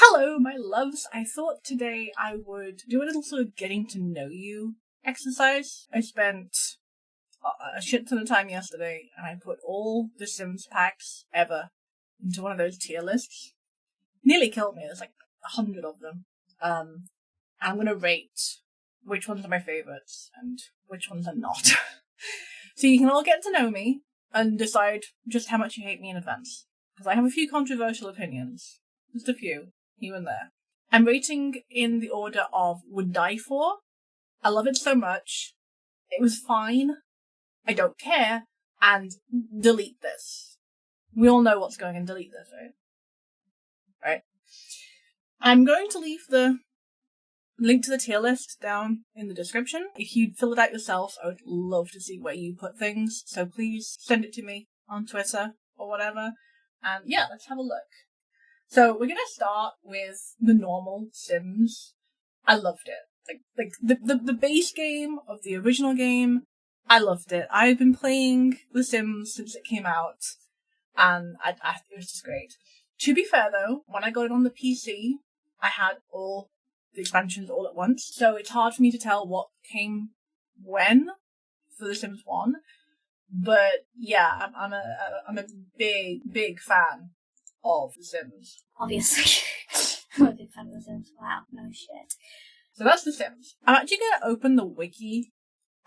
Hello, my loves. I thought today I would do a little sort of getting to know you exercise. I spent a shit ton of time yesterday and I put all the Sims packs ever into one of those tier lists. Nearly killed me. There's like 100 of them. I'm going to rate which ones are my favourites and which ones are not. So you can all get to know me and decide just how much you hate me in advance. Because I have a few controversial opinions. Just a few. Here and there. I'm rating in the order of would die for. I love it so much. It was fine. I don't care. And delete this. We all know what's going on. Delete this, right? Right. I'm going to leave the link to the tier list down in the description. If you'd fill it out yourself, I would love to see where you put things. So please send it to me on Twitter or whatever. And yeah, let's have a look. So we're gonna start with the normal Sims. I loved it. Like the base game of the original game. I loved it. I've been playing The Sims since it came out, and it was just great. To be fair though, when I got it on the PC, I had all the expansions all at once, so it's hard for me to tell what came when for The Sims 1. But yeah, I'm a big fan of The Sims. Obviously. I'm a big fan of The Sims. Wow, no shit. So that's The Sims. I'm actually going to open the wiki.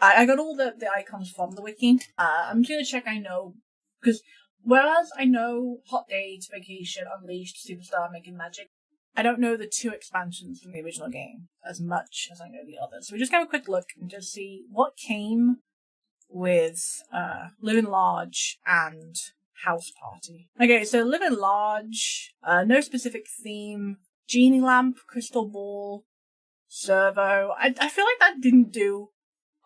I got all the icons from the wiki. I'm just going to check I know, because whereas I know Hot Dates, Vacation, Unleashed, Superstar, Making Magic, I don't know the 2 expansions from the original game as much as I know the others. So we just have a quick look and just see what came with Living Large and House Party. Okay, so Living Large, no specific theme, Genie Lamp, Crystal Ball, Servo. I feel like that didn't do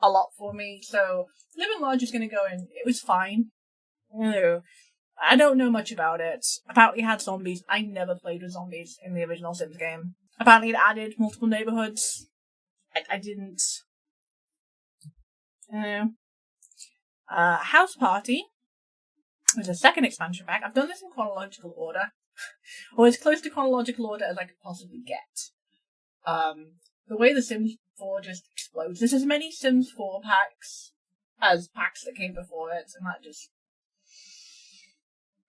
a lot for me, so Living Large is going to go in. It was fine. No, I don't know much about it. Apparently it had zombies. I never played with zombies in the original Sims game. Apparently it added multiple neighborhoods. I didn't. House Party was a second expansion pack. I've done this in chronological order, or as close to chronological order as I could possibly get. The way the Sims 4 just explodes. There's as many Sims 4 packs as packs that came before it, and that just...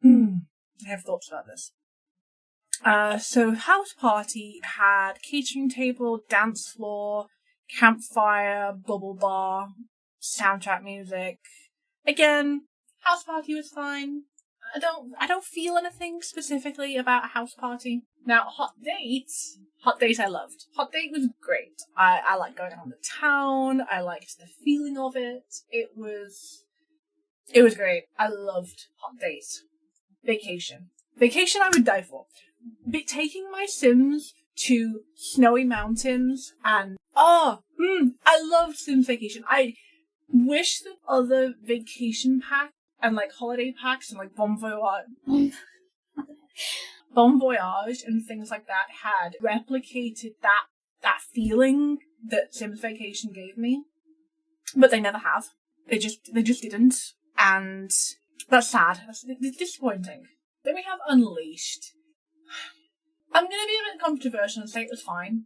I have thoughts about this. So House Party had catering table, dance floor, campfire, bubble bar, soundtrack music. Again, House Party was fine. I don't feel anything specifically about House Party. Now, Hot Date I loved. Hot Date was great. I liked going on the town. I liked the feeling of it. It was great. I loved Hot Date. Vacation I would die for. But taking my Sims to snowy mountains and I loved Sims Vacation. I wish that other vacation packs and like holiday packs and like Bon Voyage and things like that had replicated that feeling that Sims Vacation gave me, but they never have. They just didn't, and that's sad. That's disappointing. Then we have Unleashed. I'm gonna be a bit controversial and say it was fine.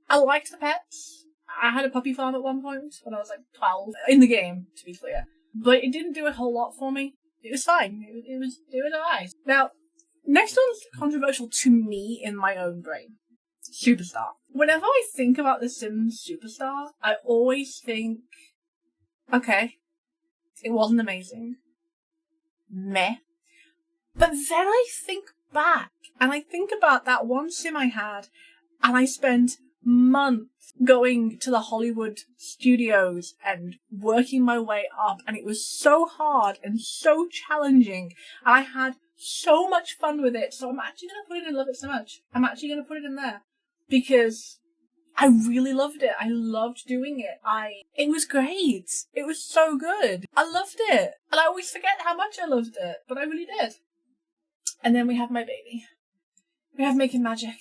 I liked the pets. I had a puppy farm at one point when I was like 12 in the game, to be clear. But it didn't do a whole lot for me. It was fine. It was alright. Now, next one's controversial to me in my own brain. Superstar. Whenever I think about The Sims Superstar, I always think, okay, it wasn't amazing. Meh. But then I think back, and I think about that one Sim I had, and I spent months going to the Hollywood studios and working my way up, and it was so hard and so challenging, and I had so much fun with it. So I'm actually going to put it in Love It So Much. I'm actually going to put it in there because I really loved it. I loved doing it. It was great. It was so good. I loved it. And I always forget how much I loved it, but I really did. And then we have my baby. We have Making Magic.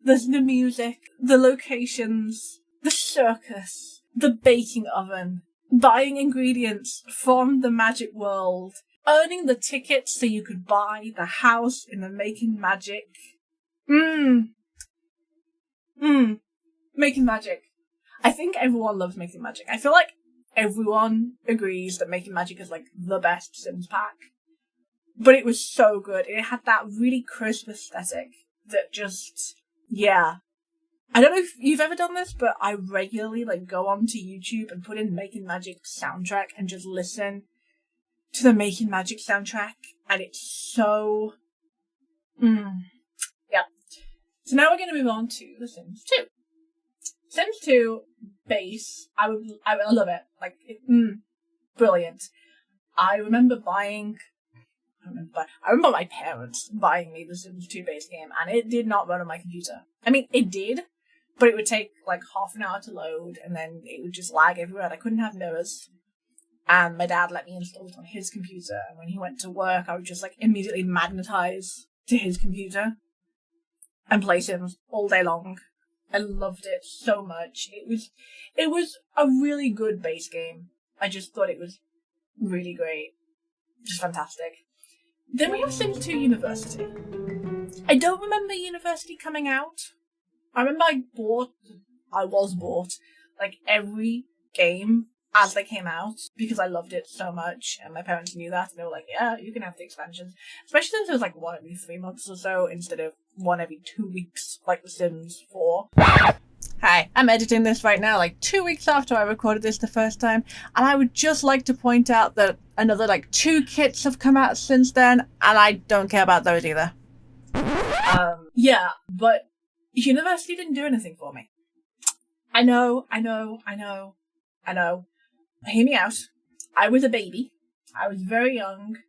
There's the music, the locations, the circus, the baking oven, buying ingredients from the magic world, earning the tickets so you could buy the house in the Making Magic. Making Magic. I think everyone loves Making Magic. I feel like everyone agrees that Making Magic is like the best Sims pack. But it was so good. It had that really crisp aesthetic that just, yeah. I don't know if you've ever done this, but I regularly like go onto YouTube and put in Making Magic soundtrack and just listen to the Making Magic soundtrack, and it's so, yeah. So now we're going to move on to The Sims 2. Sims 2 base, I love it. Like, brilliant. I remember my parents buying me the Sims 2 base game, and it did not run on my computer. I mean, it did, but it would take like half an hour to load, and then it would just lag everywhere, and I couldn't have mirrors. And my dad let me install it on his computer, and when he went to work, I would just like immediately magnetize to his computer and play Sims all day long. I loved it so much. It was a really good base game. I just thought it was really great. Just fantastic. Then we have Sims 2 University. I don't remember University coming out. I remember I was bought like every game as they came out because I loved it so much, and my parents knew that, and they were like, yeah, you can have the expansions. Especially since it was like one every 3 months or so instead of one every 2 weeks like The Sims 4. Hi, I'm editing this right now, like 2 weeks after I recorded this the first time, and I would just like to point out that another like 2 kits have come out since then, and I don't care about those either. Yeah, but University didn't do anything for me. I know. Hear me out. I was a baby. I was very young.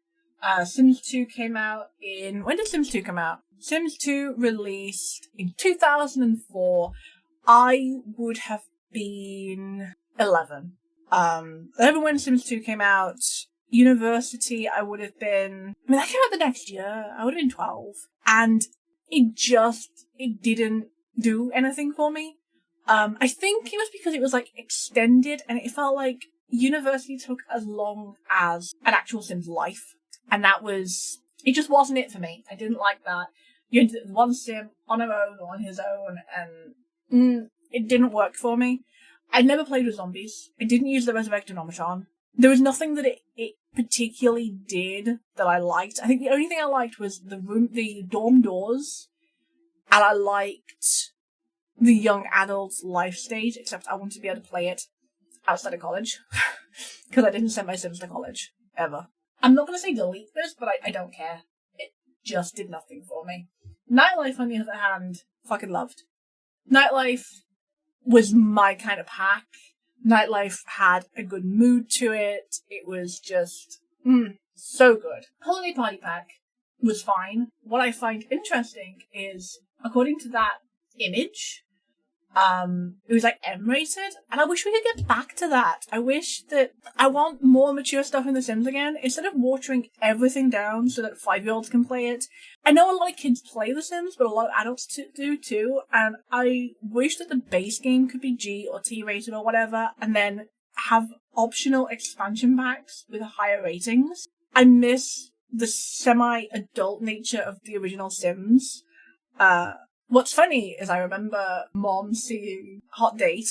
Sims 2 came out in... When did Sims 2 come out? Sims 2 released in 2004. I would have been 11. 11 when Sims 2 came out. University, I would have been... I mean, that came out the next year. I would have been 12. And it didn't do anything for me. I think it was because it was like extended, and it felt like University took as long as an actual Sims life, and it just wasn't it for me. I didn't like that. You ended up with one Sim on her own or on his own, and it didn't work for me. I never played with zombies. I didn't use the Resurrect Automaton. There was nothing that it particularly did that I liked. I think the only thing I liked was the dorm doors, and I liked the young adult's life stage, except I wanted to be able to play it outside of college. Because I didn't send my Sims to college. Ever. I'm not going to say delete this, but I don't care. It just did nothing for me. Nightlife, on the other hand, fucking loved. Nightlife was my kind of pack. Nightlife had a good mood to it. It was just, so good. Holiday Party Pack was fine. What I find interesting is, according to that image, it was like M-rated, and I wish we could get back to that. I want more mature stuff in The Sims again, instead of watering everything down so that 5-year-olds can play it. I know a lot of kids play The Sims, but a lot of adults do too, and I wish that the base game could be G or T-rated or whatever, and then have optional expansion packs with higher ratings. I miss the semi-adult nature of the original Sims. What's funny is I remember Mom seeing Hot Date,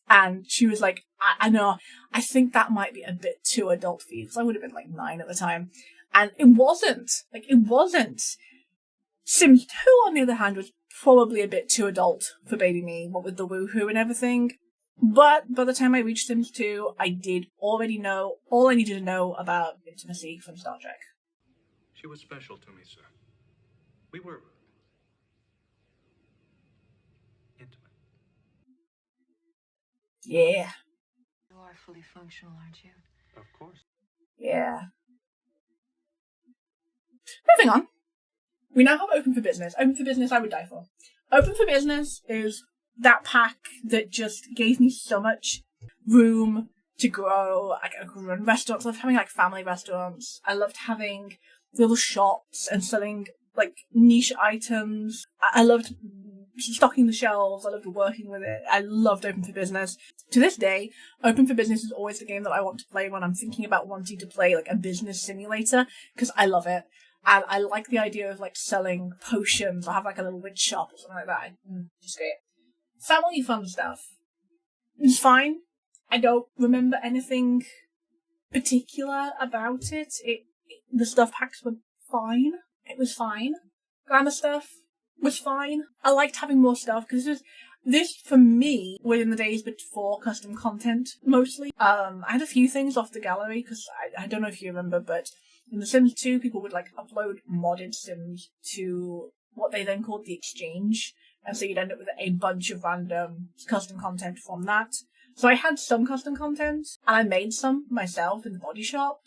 and she was like, I know, I think that might be a bit too adult for you, because I would have been like 9 at the time. And it wasn't. Sims 2, on the other hand, was probably a bit too adult for baby me, what with the woohoo and everything. But by the time I reached Sims 2, I did already know all I needed to know about intimacy from Star Trek. She was special to me, sir. We were intimate. Yeah. You are fully functional, aren't you? Of course. Yeah. Moving on. We now have Open for Business. Open for Business I would die for. Open for Business is that pack that just gave me so much room to grow. I could run restaurants. I loved having like family restaurants. I loved having little shops and selling like niche items. I loved stocking the shelves. I loved working with it. I loved Open for Business. To this day, Open for Business is always the game that I want to play when I'm thinking about wanting to play like a business simulator, because I love it. And I like the idea of like selling potions. I have like a little witch shop or something like that. Just great. Family fun stuff. It's fine. I don't remember anything particular about it. The stuff packs were fine. It was fine. Glamour stuff was fine. I liked having more stuff because this for me were in the days before custom content mostly. I had a few things off the gallery because I don't know if you remember, but in The Sims 2 people would like upload modded Sims to what they then called the exchange, and so you'd end up with a bunch of random custom content from that. So I had some custom content and I made some myself in the body shop,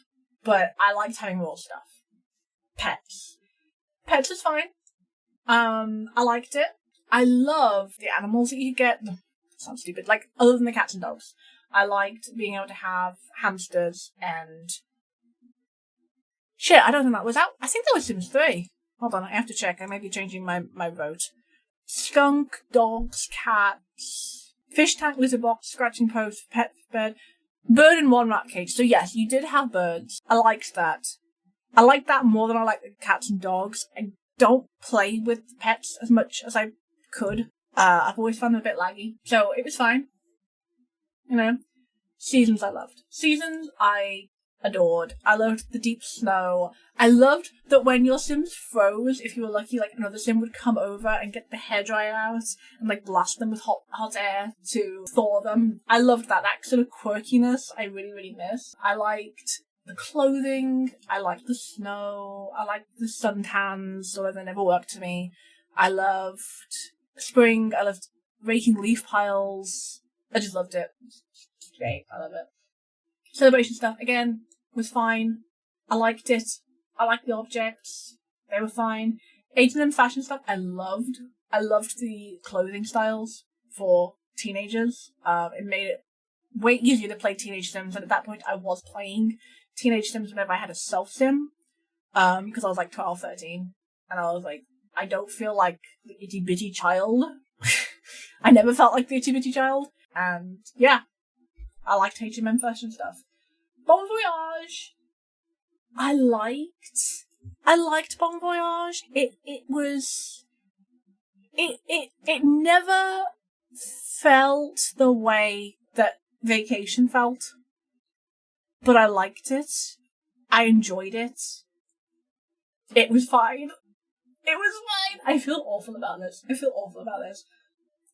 but I liked having more stuff. Pets was fine. I liked it. I love the animals that you get. Sounds stupid. Like, other than the cats and dogs. I liked being able to have hamsters and... Shit, I don't think that was out. I think that was Sims 3. Hold on, I have to check. I may be changing my vote. Skunk, dogs, cats, fish tank, litter box, scratching post, pet bed, bird in one rat cage. So yes, you did have birds. I liked that. I liked that more than I like the cats and dogs. I don't play with pets as much as I could. I've always found them a bit laggy. So it was fine. You know. Seasons I loved. Seasons I adored. I loved the deep snow. I loved that when your Sims froze, if you were lucky, like another Sim would come over and get the hairdryer out and like blast them with hot air to thaw them. I loved that sort of quirkiness I really, really miss. I liked the clothing, I liked the snow, I liked the suntans, although they never worked for me. I loved spring, I loved raking leaf piles. I just loved it. It's great, I love it. Celebration stuff, again, was fine. I liked it. I liked the objects. They were fine. H&M fashion stuff, I loved. I loved the clothing styles for teenagers. It made it way easier to play Teenage Sims, and at that point I was playing Teenage Sims whenever I had a self-sim, because I was like 12, 13, and I was like, I don't feel like the itty-bitty child. I never felt like the itty-bitty child, and yeah, I liked H&M fashion stuff. Bon Voyage, I liked Bon Voyage. It never felt the way that Vacation felt, but I liked it. I enjoyed it. It was fine. It was fine. I feel awful about this.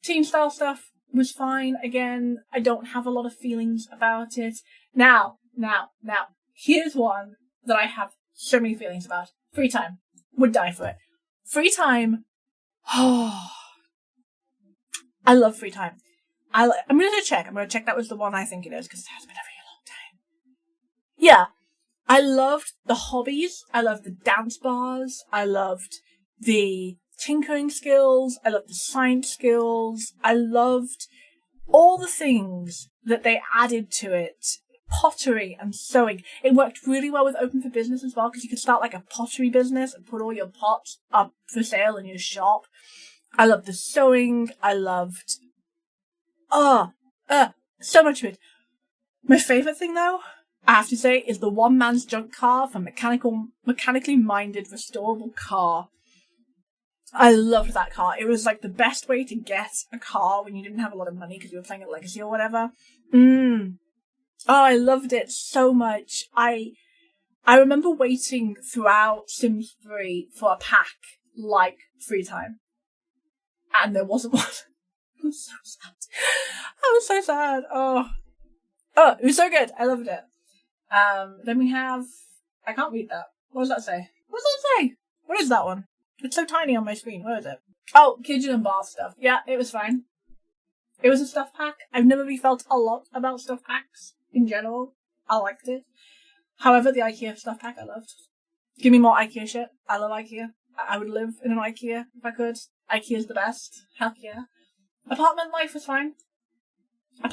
Teen style stuff was fine. Again, I don't have a lot of feelings about it. Now, here's one that I have so many feelings about. Free time. Would die for it. Free time. Oh, I love free time. I'm going to check. That was the one I think it is, because it has been a really long time. Yeah. I loved the hobbies. I loved the dance bars. I loved the tinkering skills. I loved the science skills. I loved all the things that they added to it. Pottery and sewing. It worked really well with Open for Business as well, because you could start like a pottery business and put all your pots up for sale in your shop. I loved the sewing. I loved so much of it. My favourite thing though, I have to say, is the one man's junk car for mechanically minded restorable car. I loved that car. It was like the best way to get a car when you didn't have a lot of money because you were playing at Legacy or whatever. Oh, I loved it so much. I remember waiting throughout Sims 3 for a pack like Free Time. And there wasn't one. I was so sad. I was so sad. Oh, it was so good. I loved it. Then we have... I can't read that. What does that say? What is that one? It's so tiny on my screen. Where is it? Oh, kitchen and bath stuff. Yeah, it was fine. It was a stuff pack. I've never really felt a lot about stuff packs in general. I liked it. However, the IKEA stuff pack I loved. Give me more IKEA shit. I love IKEA. I would live in an IKEA if I could. IKEA's the best. Heck yeah. Apartment life was fine. I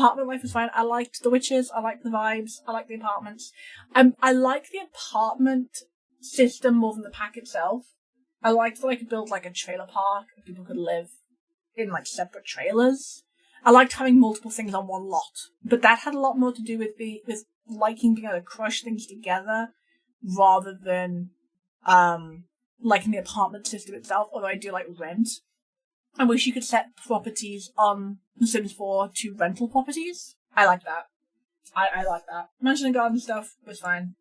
liked the witches. I liked the vibes. I liked the apartments. I like the apartment system more than the pack itself. I liked that I could build like a trailer park and people could live in like separate trailers. I liked having multiple things on one lot, but that had a lot more to do with liking being able to crush things together rather than liking the apartment system itself. Although I do like rent. I wish you could set properties on The Sims 4 to rental properties. I like that. I like that. Mansion and garden stuff was fine.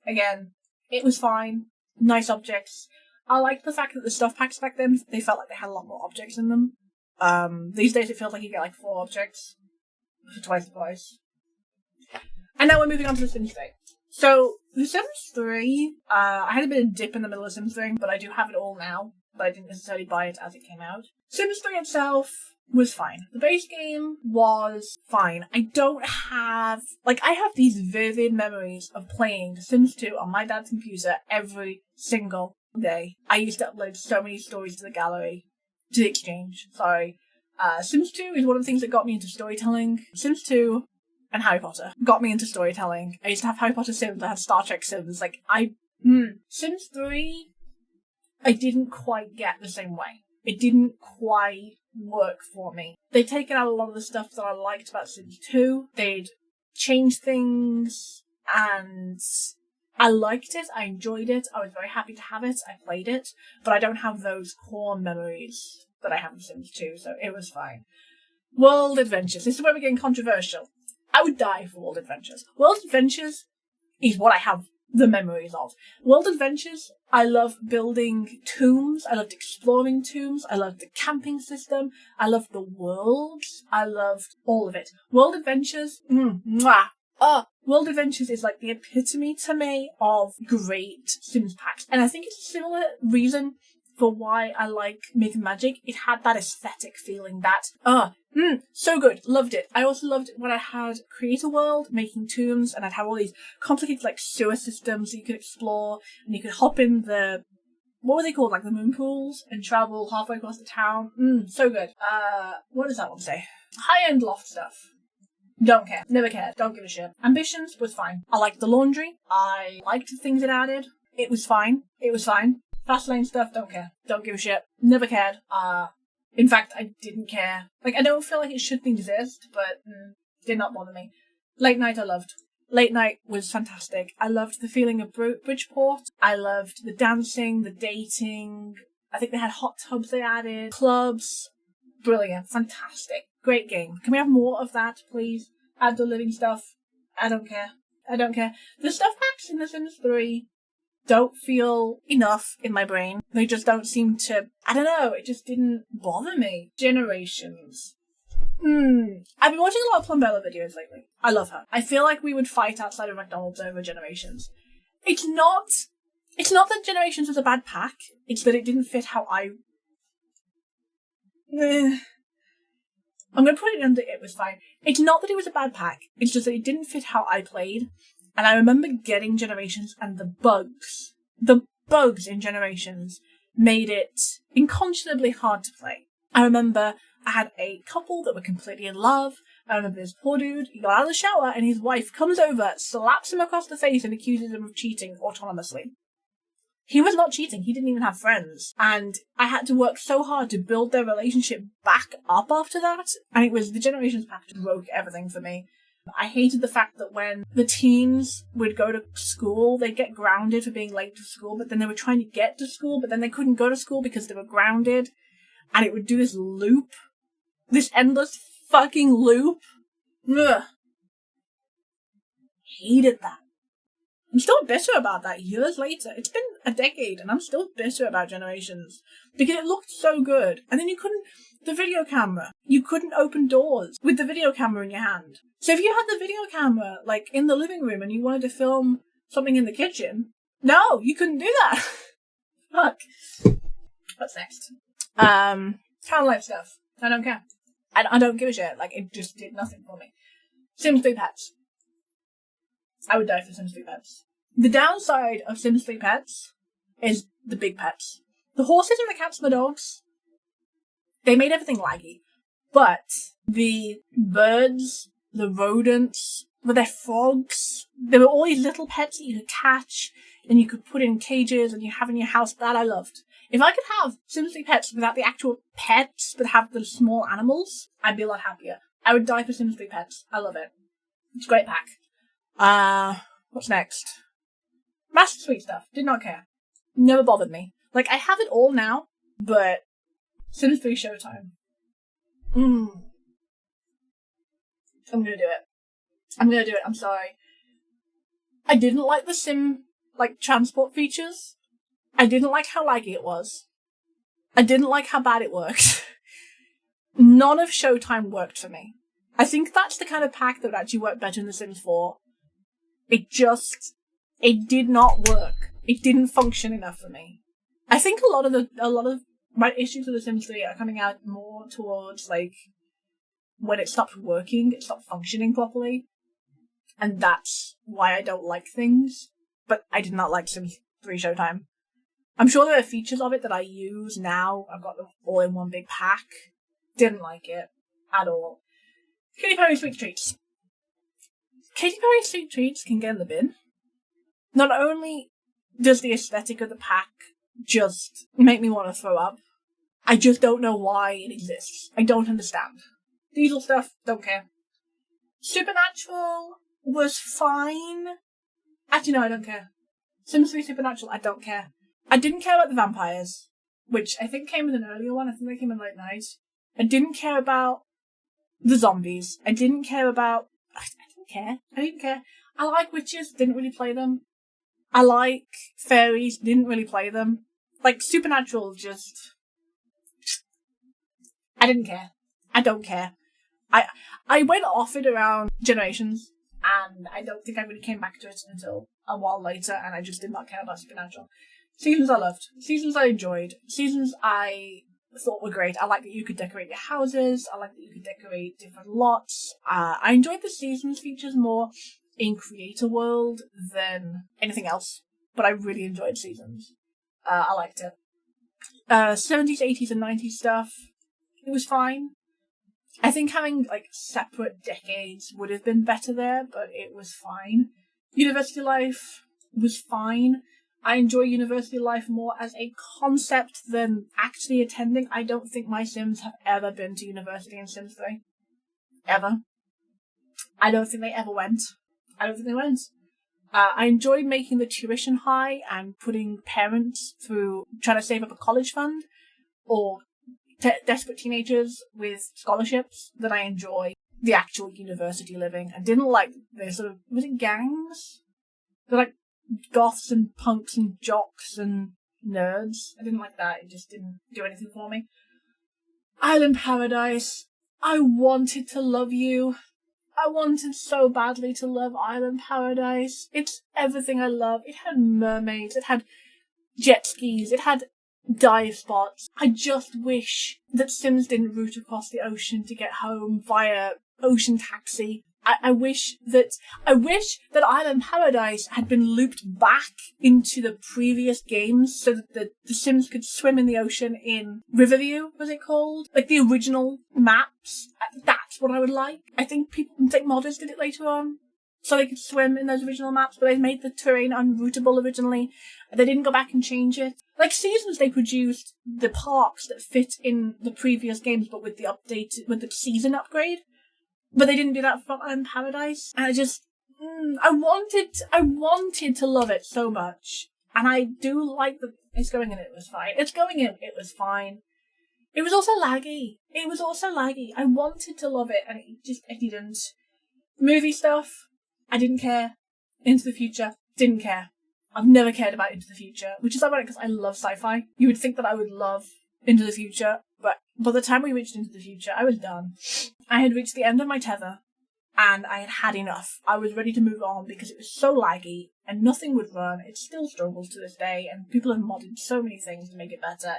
Again, it was fine. Nice objects. I liked the fact that the stuff packs back then, they felt like they had a lot more objects in them. These days it feels like you get like 4 objects for twice the price. And now we're moving on to The Sims 3. So, The Sims 3, I had a bit of dip in the middle of Sims 3, but I do have it all now, but I didn't necessarily buy it as it came out. Sims 3 itself was fine. The base game was fine. I have these vivid memories of playing The Sims 2 on my dad's computer every single day. I used to upload so many stories to the gallery, to the exchange, sorry. Sims 2 is one of the things that got me into storytelling. Sims 2 and Harry Potter got me into storytelling. I used to have Harry Potter Sims, I had Star Trek Sims, Sims 3, I didn't quite get the same way. It didn't quite work for me. They'd taken out a lot of the stuff that I liked about Sims 2. They'd changed things, and I liked it, I enjoyed it, I was very happy to have it, I played it, but I don't have those core memories that I have in Sims 2, so it was fine. World Adventures. This is where we're getting controversial. I would die for World Adventures. World Adventures is what I have the memories of. World Adventures, I love building tombs, I loved exploring tombs, I loved the camping system, I loved the worlds, I loved all of it. World Adventures, World Adventures is like the epitome to me of great Sims packs. And I think it's a similar reason for why I like Myth and Magic. It had that aesthetic feeling that, so good. Loved it. I also loved when I had Create a World, making tombs, and I'd have all these complicated like sewer systems that you could explore, and you could hop in what were they called? Like the moon pools, and travel halfway across the town. So good. What does that one say? High-end loft stuff. Don't care. Never cared. Don't give a shit. Ambitions was fine. I liked the laundry. I liked the things it added. It was fine. Fast lane stuff, don't care. Don't give a shit. Never cared. In fact, I didn't care. I don't feel like it should exist, but did not bother me. Late night I loved. Late night was fantastic. I loved the feeling of Bridgeport. I loved the dancing, the dating. I think they had hot tubs they added. Clubs. Brilliant. Fantastic. Great game. Can we have more of that, please? Add the living stuff. I don't care. The stuff packs in The Sims 3 don't feel enough in my brain. They just don't seem to, I don't know, it just didn't bother me. Generations. I've been watching a lot of Plumbella videos lately. I love her. I feel like we would fight outside of McDonald's over Generations. It's not that Generations was a bad pack, it's that it didn't fit how I'm going to put it under it was fine. It's not that it was a bad pack, it's just that it didn't fit how I played. And I remember getting Generations, and the bugs in Generations made it unconscionably hard to play. I remember I had a couple that were completely in love. I remember this poor dude, he got out of the shower and his wife comes over, slaps him across the face and accuses him of cheating autonomously. He was not cheating, he didn't even have friends. And I had to work so hard to build their relationship back up after that. And it was the Generations pack that broke everything for me. I hated the fact that when the teens would go to school, they'd get grounded for being late to school, but then they were trying to get to school, but then they couldn't go to school because they were grounded. And it would do this loop. This endless fucking loop. Ugh. Hated that. I'm still bitter about that years later. It's been a decade and I'm still bitter about Generations. Because it looked so good. And then the video camera. You couldn't open doors with the video camera in your hand. So if you had the video camera, in the living room and you wanted to film something in the kitchen, no, you couldn't do that. Fuck. What's next? Town life stuff. I don't care. I don't give a shit. It just did nothing for me. Sims 3 Pets. I would die for Sims 3 Pets. The downside of Sims 3 Pets is the big pets. The horses and the cats and the dogs, they made everything laggy. But the birds, the rodents, with their frogs, there were all these little pets that you could catch and you could put in cages and you have in your house. That I loved. If I could have Sims 3 pets without the actual pets, but have the small animals, I'd be a lot happier. I would die for Sims 3 pets. I love it. It's a great pack. What's next? Master Suite stuff. Did not care. Never bothered me. Like, I have it all now, but Sims 3 Showtime. I'm gonna do it. I'm sorry. I didn't like the Sim, transport features. I didn't like how laggy it was. I didn't like how bad it worked. None of Showtime worked for me. I think that's the kind of pack that would actually work better in The Sims 4. It did not work. It didn't function enough for me. I think a lot of my issues with The Sims 3 are coming out more towards, when it stopped working, it stopped functioning properly. And that's why I don't like things. But I did not like Sims 3 Showtime. I'm sure there are features of it that I use now. I've got them all in one big pack. Didn't like it at all. Katy Perry Sweet Treats. Katy Perry Sweet Treats can get in the bin. Not only does the aesthetic of the pack just make me want to throw up, I just don't know why it exists. I don't understand. Diesel stuff, don't care. Supernatural was fine. Actually, no, I don't care. Sims 3 Supernatural, I don't care. I didn't care about the vampires, which I think came in an earlier one. I think they came in Late Night. I didn't care about the zombies. I didn't care. I like witches, didn't really play them. I like fairies, didn't really play them. Supernatural, I didn't care. I don't care. I went off it around Generations, and I don't think I really came back to it until a while later, and I just did not care about Supernatural. Seasons I loved. Seasons I enjoyed. Seasons I thought were great. I like that you could decorate your houses. I like that you could decorate different lots. I enjoyed the Seasons features more in Creator World than anything else, but I really enjoyed Seasons. I liked it. 70s, 80s, and 90s stuff, it was fine. I think having, separate decades would have been better there, but it was fine. University life was fine. I enjoy university life more as a concept than actually attending. I don't think my Sims have ever been to university in Sims 3. Ever. I don't think they ever went. I enjoy making the tuition high and putting parents through trying to save up a college fund, or desperate teenagers with scholarships. That I enjoy the actual university living. I didn't like the sort of, was it gangs? They're goths and punks and jocks and nerds. I didn't like that. It just didn't do anything for me. Island Paradise. I wanted to love you. I wanted so badly to love Island Paradise. It's everything I love. It had mermaids. It had jet skis. It had dive spots. I just wish that Sims didn't route across the ocean to get home via ocean taxi. I wish that Island Paradise had been looped back into the previous games so that the Sims could swim in the ocean in Riverview, was it called? The original maps. That's what I would like. I think modders did it later on, so they could swim in those original maps, but they made the terrain unroutable originally. They didn't go back and change it. Seasons, they produced the parks that fit in the previous games, but with the season upgrade. But they didn't do that for Island Paradise. And I wanted to love it so much. And I do like that it's going in, it was fine. It was also laggy. I wanted to love it, and I didn't. Movie stuff, I didn't care. Into the Future, didn't care. I've never cared about Into the Future, which is ironic because I love sci-fi. You would think that I would love Into the Future, but by the time we reached Into the Future, I was done. I had reached the end of my tether, and I had had enough. I was ready to move on because it was so laggy, and nothing would run. It still struggles to this day, and people have modded so many things to make it better.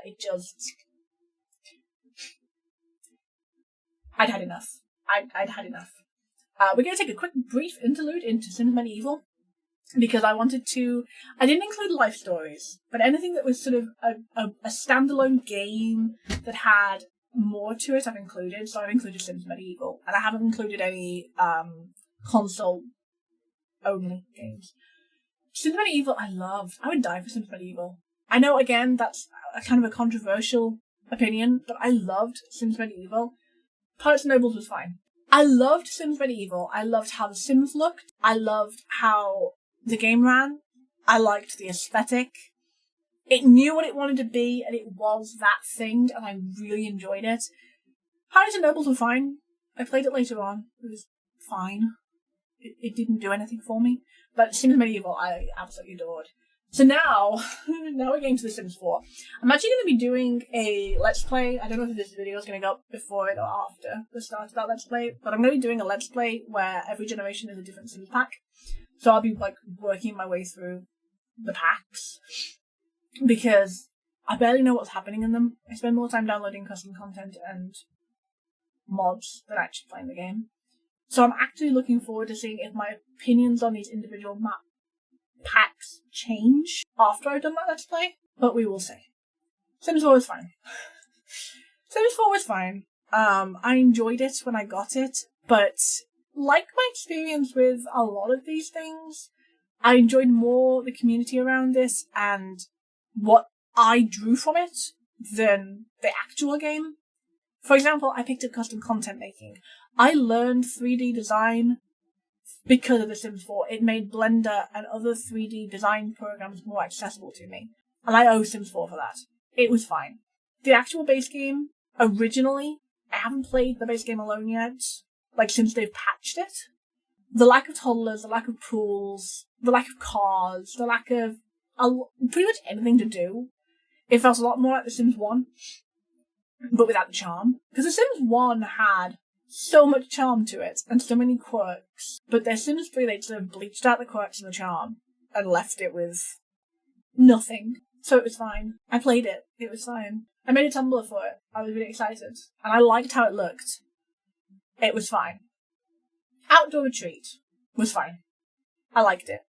I'd had enough. I'd had enough. We're going to take a quick brief interlude into Sims Medieval, because I didn't include life stories, but anything that was sort of a standalone game that had more to it, I've included. So I've included Sims Medieval, and I haven't included any console-only games. Sims Medieval, I loved. I would die for Sims Medieval. I know, again, that's a kind of a controversial opinion, but I loved Sims Medieval. Pirates and Nobles was fine. I loved Sims Medieval. I loved how the Sims looked. I loved how the game ran. I liked the aesthetic. It knew what it wanted to be, and it was that thing, and I really enjoyed it. Pirates and Nobles were fine. I played it later on. It was fine. It didn't do anything for me. But Sims Medieval, I absolutely adored. So now we're getting to The Sims 4. I'm actually going to be doing a Let's Play. I don't know if this video is going to go up before it or after the start of that Let's Play, but I'm going to be doing a Let's Play where every generation is a different Sims pack. So I'll be, like, working my way through the packs, because I barely know what's happening in them. I spend more time downloading custom content and mods than actually playing the game. So I'm actually looking forward to seeing if my opinions on these individual map packs change after I've done that Let's Play, but we will see. Sims 4 was fine. Sims 4 was fine. I enjoyed it when I got it, but like my experience with a lot of these things, I enjoyed more the community around this and what I drew from it than the actual game. For example, I picked up custom content making. I learned 3D design because of The Sims 4. It made Blender and other 3D design programs more accessible to me. And I owe Sims 4 for that. It was fine. The actual base game, originally, I haven't played the base game alone yet, like since they've patched it. The lack of toddlers, the lack of pools, the lack of cars, the lack of pretty much anything to do. It felt a lot more like The Sims 1, but without the charm. Because The Sims 1 had so much charm to it, and so many quirks. But The Sims 3, they sort of bleached out the quirks and the charm, and left it with nothing. So it was fine. I played it. It was fine. I made a Tumblr for it. I was really excited. And I liked how it looked. It was fine. Outdoor Retreat was fine. I liked it.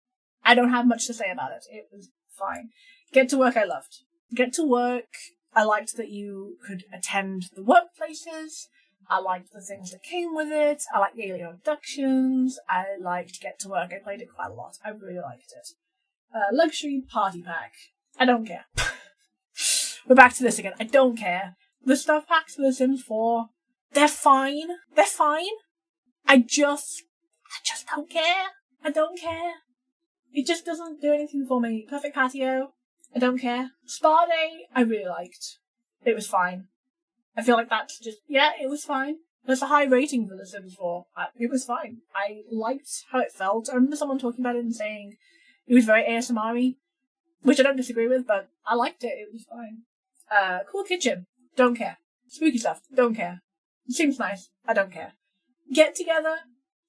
I don't have much to say about it. It was fine. Get to Work I loved. Get to Work, I liked that you could attend the workplaces. I liked the things that came with it. I liked the alien abductions. I liked Get to Work. I played it quite a lot. I really liked it. Luxury Party Pack. I don't care. We're back to this again. I don't care. The stuff packs for The Sims 4, they're fine. They're fine. I just don't care. I don't care. It just doesn't do anything for me. Perfect Patio, I don't care. Spa Day, I really liked. It was fine. I feel like that's just, yeah, it was fine. There's a high rating for The Sims 4. It was fine. I liked how it felt. I remember someone talking about it and saying it was very ASMR-y, which I don't disagree with, but I liked it. It was fine. Cool Kitchen, don't care. Spooky Stuff, don't care. It seems nice, I don't care. Get Together,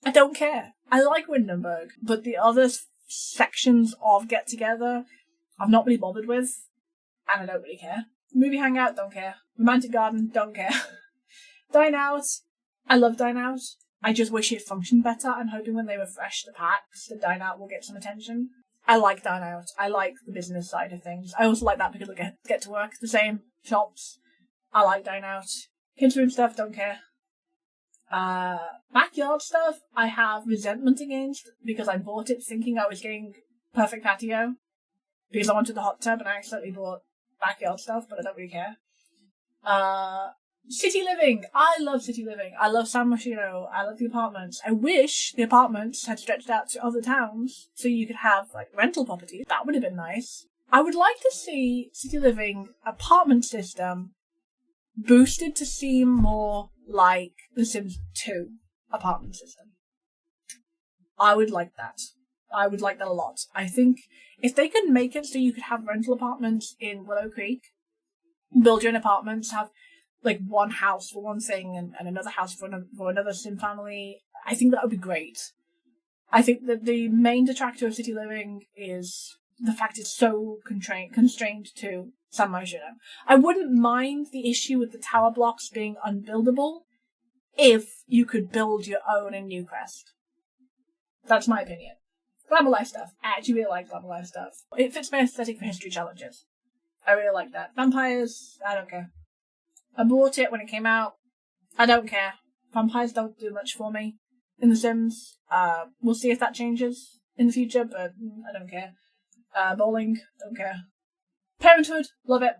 I don't care. I like Windenburg, but the other sections of Get Together I've not really bothered with, and I don't really care. Movie Hangout, don't care. Romantic Garden, don't care. Dine Out, I love Dine Out. I just wish it functioned better. I'm hoping when they refresh the packs, the Dine Out will get some attention. I like Dine Out. I like the business side of things. I also like that because I get to work. The same. Shops. I like Dine Out. Kids Room Stuff, don't care. Backyard Stuff, I have resentment against because I bought it thinking I was getting Perfect Patio because I wanted the hot tub and I accidentally bought Backyard Stuff, but I don't really care. City Living, I love City Living. I love San Marino. I love the apartments. I wish the apartments had stretched out to other towns so you could have like rental properties. That would have been nice. I would like to see City Living apartment system boosted to seem more like the Sims 2 apartment system. I would like that. I would like that a lot. I think if they could make it so you could have rental apartments in Willow Creek, build your own apartments, have like one house for one thing and another house for another Sim family, I think that would be great. I think that the main detractor of City Living is the fact it's so constrained to San Marino. I wouldn't mind the issue with the tower blocks being unbuildable if you could build your own in Newcrest. That's my opinion. Glamour Life Stuff. I actually really like Glamour Life Stuff. It fits my aesthetic for history challenges. I really like that. Vampires, I don't care. I bought it when it came out. I don't care. Vampires don't do much for me in The Sims. We'll see if that changes in the future, but I don't care. Bowling, don't care. Parenthood, love it.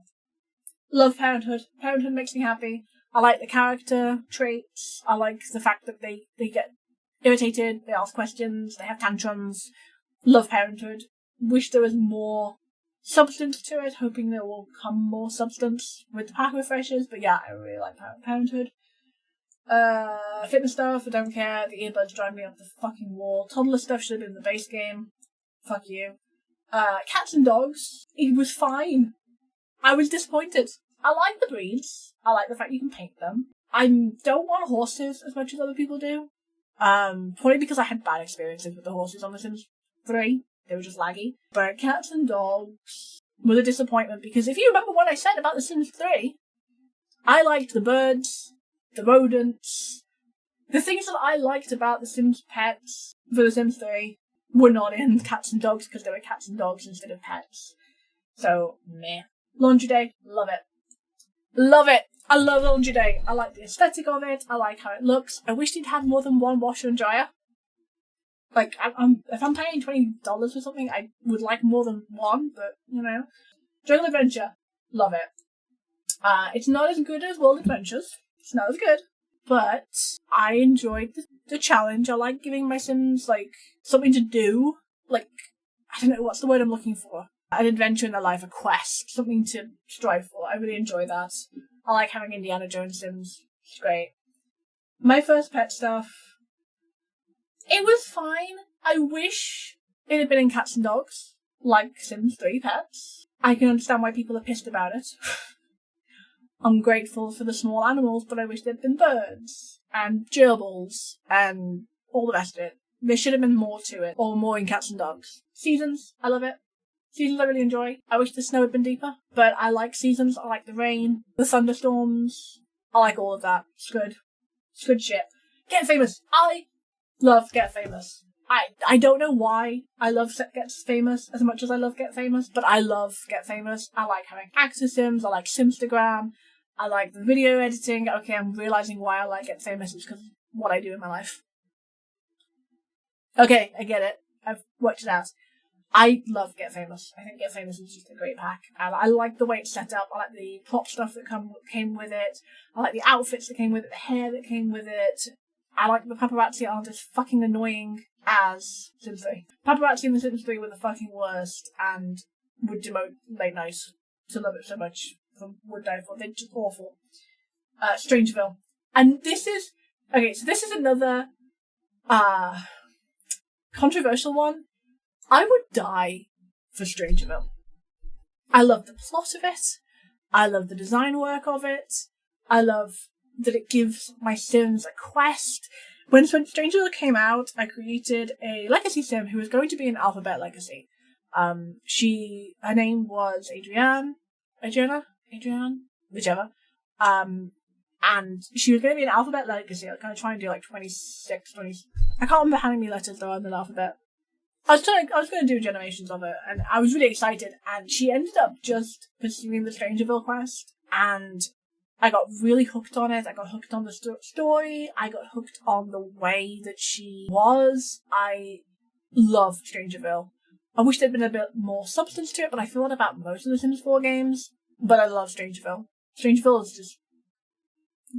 Love Parenthood. Parenthood makes me happy. I like the character traits. I like the fact that they get irritated, they ask questions, they have tantrums. Love Parenthood. Wish there was more substance to it, hoping there will come more substance with the pack refreshers, but yeah, I really like Parenthood. Fitness stuff, I don't care. The earbuds drive me up the fucking wall. Toddler stuff should have been in the base game. Fuck you. Cats and dogs, it was fine. I was disappointed. I like the breeds. I like the fact you can paint them. I don't want horses as much as other people do. Probably because I had bad experiences with the horses on The Sims 3. They were just laggy. But cats and dogs was a disappointment because if you remember what I said about The Sims 3, I liked the birds, the rodents, the things that I liked about The Sims pets for The Sims 3 were not in cats and dogs because they were cats and dogs instead of pets. So, meh. Laundry Day, love it. Love it! I love Laundry Day. I like the aesthetic of it. I like how it looks. I wish they'd had more than one washer and dryer. Like, if I'm paying $20 for something, I would like more than one, but, you know. Jungle Adventure, love it. It's not as good as World Adventures. It's not as good. But I enjoyed the challenge. I like giving my Sims, like, something to do. Like, I don't know, what's the word I'm looking for? An adventure in their life, a quest, something to strive for. I really enjoy that. I like having Indiana Jones Sims. It's great. My first pet stuff, it was fine. I wish it had been in cats and dogs, like Sims 3 pets. I can understand why people are pissed about it. I'm grateful for the small animals, but I wish there'd been birds, and gerbils, and all the rest of it. There should have been more to it, or more in cats and dogs. Seasons, I love it. Seasons I really enjoy. I wish the snow had been deeper, but I like seasons. I like the rain, the thunderstorms. I like all of that. It's good. It's good shit. Get Famous. I love Get Famous. I don't know why I love Get Famous as much as I love Get Famous, but I love Get Famous. I like having access Sims. I like Simstagram. I like the video editing. Okay, I'm realising why I like Get Famous. It's because of what I do in my life. Okay, I get it. I've worked it out. I love Get Famous. I think Get Famous is just a great pack. I like the way it's set up. I like the prop stuff that came with it. I like the outfits that came with it, the hair that came with it. I like the paparazzi aren't as fucking annoying as Sims 3. Paparazzi in The Sims 3 were the fucking worst and would demote late nights to love it so much from Would Die For. They're just awful. Strangerville. And this is another controversial one. I would die for Strangerville. I love the plot of it. I love the design work of it. I love that it gives my Sims a quest. When Strangerville came out, I created a legacy Sim who was going to be an alphabet legacy. Her name was Adrienne, whichever. And she was going to be an alphabet legacy. I was going to try and do like 26, 20. I can't remember how many letters there are in the alphabet. I was going to do generations of it, and I was really excited, and she ended up just pursuing the Strangerville quest, and I got really hooked on it. I got hooked on the story. I got hooked on the way that she was. I love Strangerville. I wish there'd been a bit more substance to it, but I feel that about most of the Sims 4 games, but I love Strangerville. Strangerville is just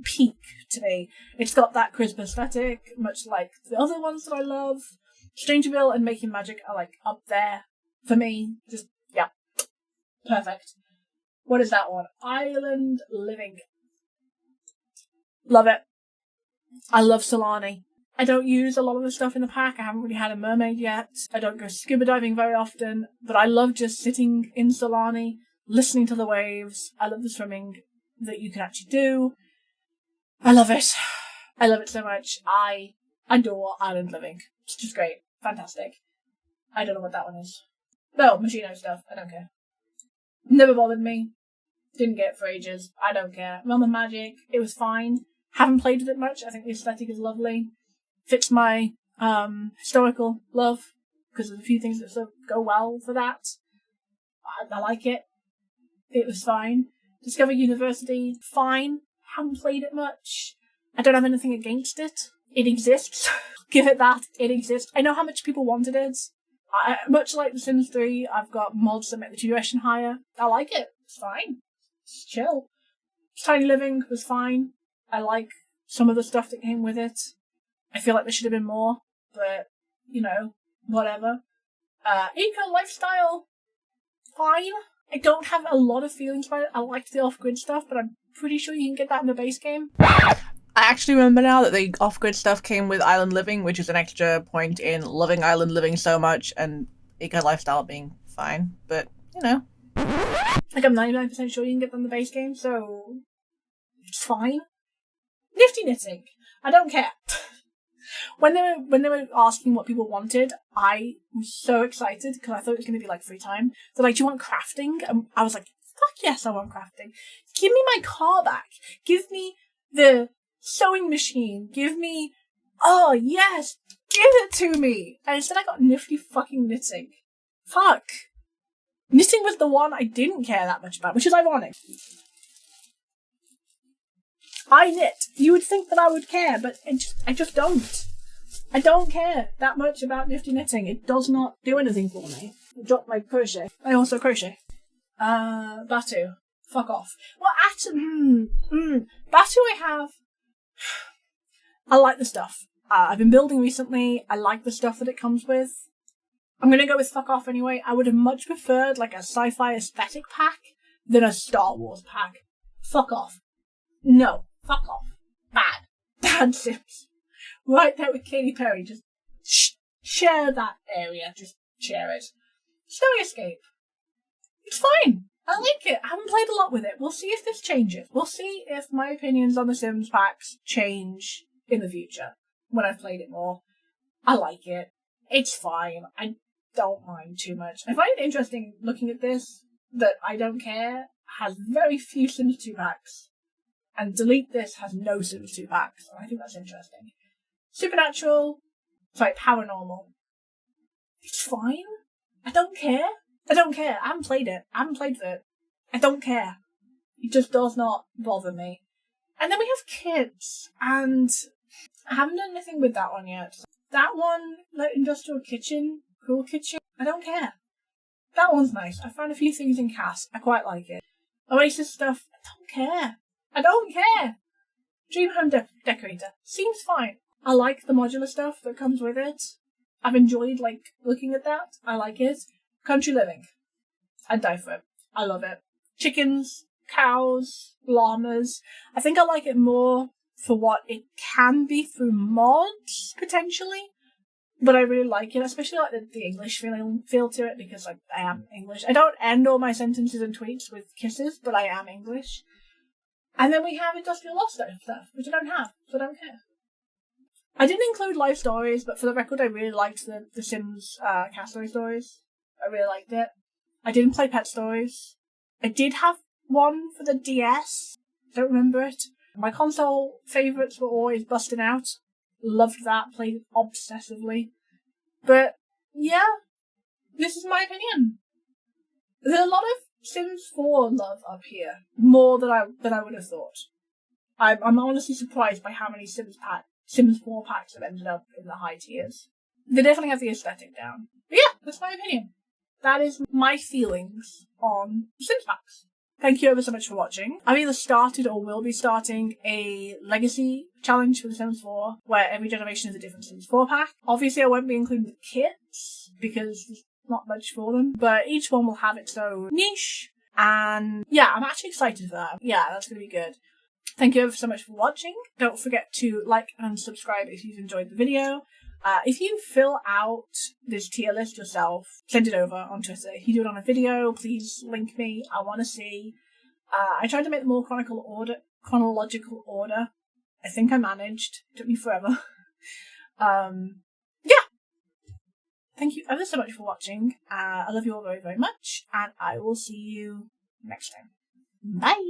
peak to me. It's got that crisp aesthetic, much like the other ones that I love. Strangerville and Making Magic are like up there for me. Just, yeah. Perfect. What is that one? Island Living. Love it. I love Solani. I don't use a lot of the stuff in the pack. I haven't really had a mermaid yet. I don't go scuba diving very often, but I love just sitting in Solani, listening to the waves. I love the swimming that you can actually do. I love it. I love it so much. I adore Island Living. It's just great. Fantastic. I don't know what that one is. No, Machino stuff. I don't care. Never bothered me. Didn't get it for ages. I don't care. Realm of Magic. It was fine. Haven't played with it much. I think the aesthetic is lovely. Fits my historical love because there's a few things that go well for that. I like it. It was fine. Discover University. Fine. Haven't played it much. I don't have anything against it. It exists. Give it that. It exists. I know how much people wanted it. Much like The Sims 3, I've got mods that make the duration higher. I like it. It's fine. It's chill. Tiny Living was fine. I like some of the stuff that came with it. I feel like there should have been more, but, you know, whatever. Eco Lifestyle, fine. I don't have a lot of feelings about it. I liked the off-grid stuff, but I'm pretty sure you can get that in the base game. I actually remember now that the off-grid stuff came with Island Living, which is an extra point in loving Island Living so much and Eco Lifestyle being fine, but, you know. Like, I'm 99% sure you can get them in the base game, so it's fine. Nifty Knitting. I don't care. When they were asking what people wanted, I was so excited because I thought it was going to be like free time. They're like, do you want crafting? And I was like, fuck yes, I want crafting. Give me my car back. Give me the sewing machine. Give me, oh yes, give it to me. And instead I got nifty fucking knitting. Fuck. Knitting was the one I didn't care that much about, which is ironic. I knit. You would think that I would care, but I just don't. I don't care that much about nifty knitting. It does not do anything for me. I dropped my crochet. I also crochet. Batu. Fuck off. Well, Batu I have. I like the stuff. I've been building recently. I like the stuff that it comes with. I'm gonna go with fuck off anyway. I would have much preferred like a sci-fi aesthetic pack than a Star Wars pack. Fuck off. No. Fuck off. Bad. Bad Sims. Right there with Katy Perry. Just share that area. Just share it. Snowy Escape. It's fine. I like it. I haven't played a lot with it. We'll see if this changes. We'll see if my opinions on the Sims packs change in the future when I've played it more. I like it. It's fine. I don't mind too much. I find it interesting looking at this that I Don't Care has very few Sims 2 packs. And Delete This has no Sims 2 packs. I think that's interesting. Supernatural. Paranormal. It's fine. I don't care. I don't care. I haven't played it. I haven't played it. I don't care. It just does not bother me. And then we have Kids. And I haven't done anything with that one yet. That one, like Industrial Kitchen, Cool Kitchen, I don't care. That one's nice. I found a few things in Cass. I quite like it. Oasis stuff, I don't care. I don't care. Dream Home Decorator, seems fine. I like the modular stuff that comes with it. I've enjoyed, looking at that. I like it. Country Living. I'd die for it. I love it. Chickens, cows, llamas. I think I like it more for what it can be through mods, potentially. But I really like it, especially like the English feel to it, because I am English. I don't end all my sentences and tweets with kisses, but I am English. And then we have Industrial Lost stuff, which I don't have, so I don't care. I didn't include life stories, but for the record, I really liked the Sims Castaway stories. I really liked it. I didn't play Pet Stories. I did have one for the DS. I don't remember it. My console favourites were always Bustin' Out. Loved that, played it obsessively. But, yeah, this is my opinion. There's a lot of Sims 4 love up here. More than I would have thought. I'm honestly surprised by how many Sims 4 packs have ended up in the high tiers. They definitely have the aesthetic down. But yeah, that's my opinion. That is my feelings on Sims packs. Thank you ever so much for watching. I've either started or will be starting a legacy challenge for The Sims 4, where every generation is a different Sims 4 pack. Obviously, I won't be including the kits, because there's not much for them, but each one will have its own niche, and yeah, I'm actually excited for that. Yeah, that's going to be good. Thank you ever so much for watching. Don't forget to like and subscribe if you've enjoyed the video. If you fill out this tier list yourself, send it over on Twitter. If you do it on a video, please link me. I want to see. I tried to make the more chronological order. I think I managed. It took me forever. Yeah. Thank you ever so much for watching. I love you all very, very much, and I will see you next time. Bye!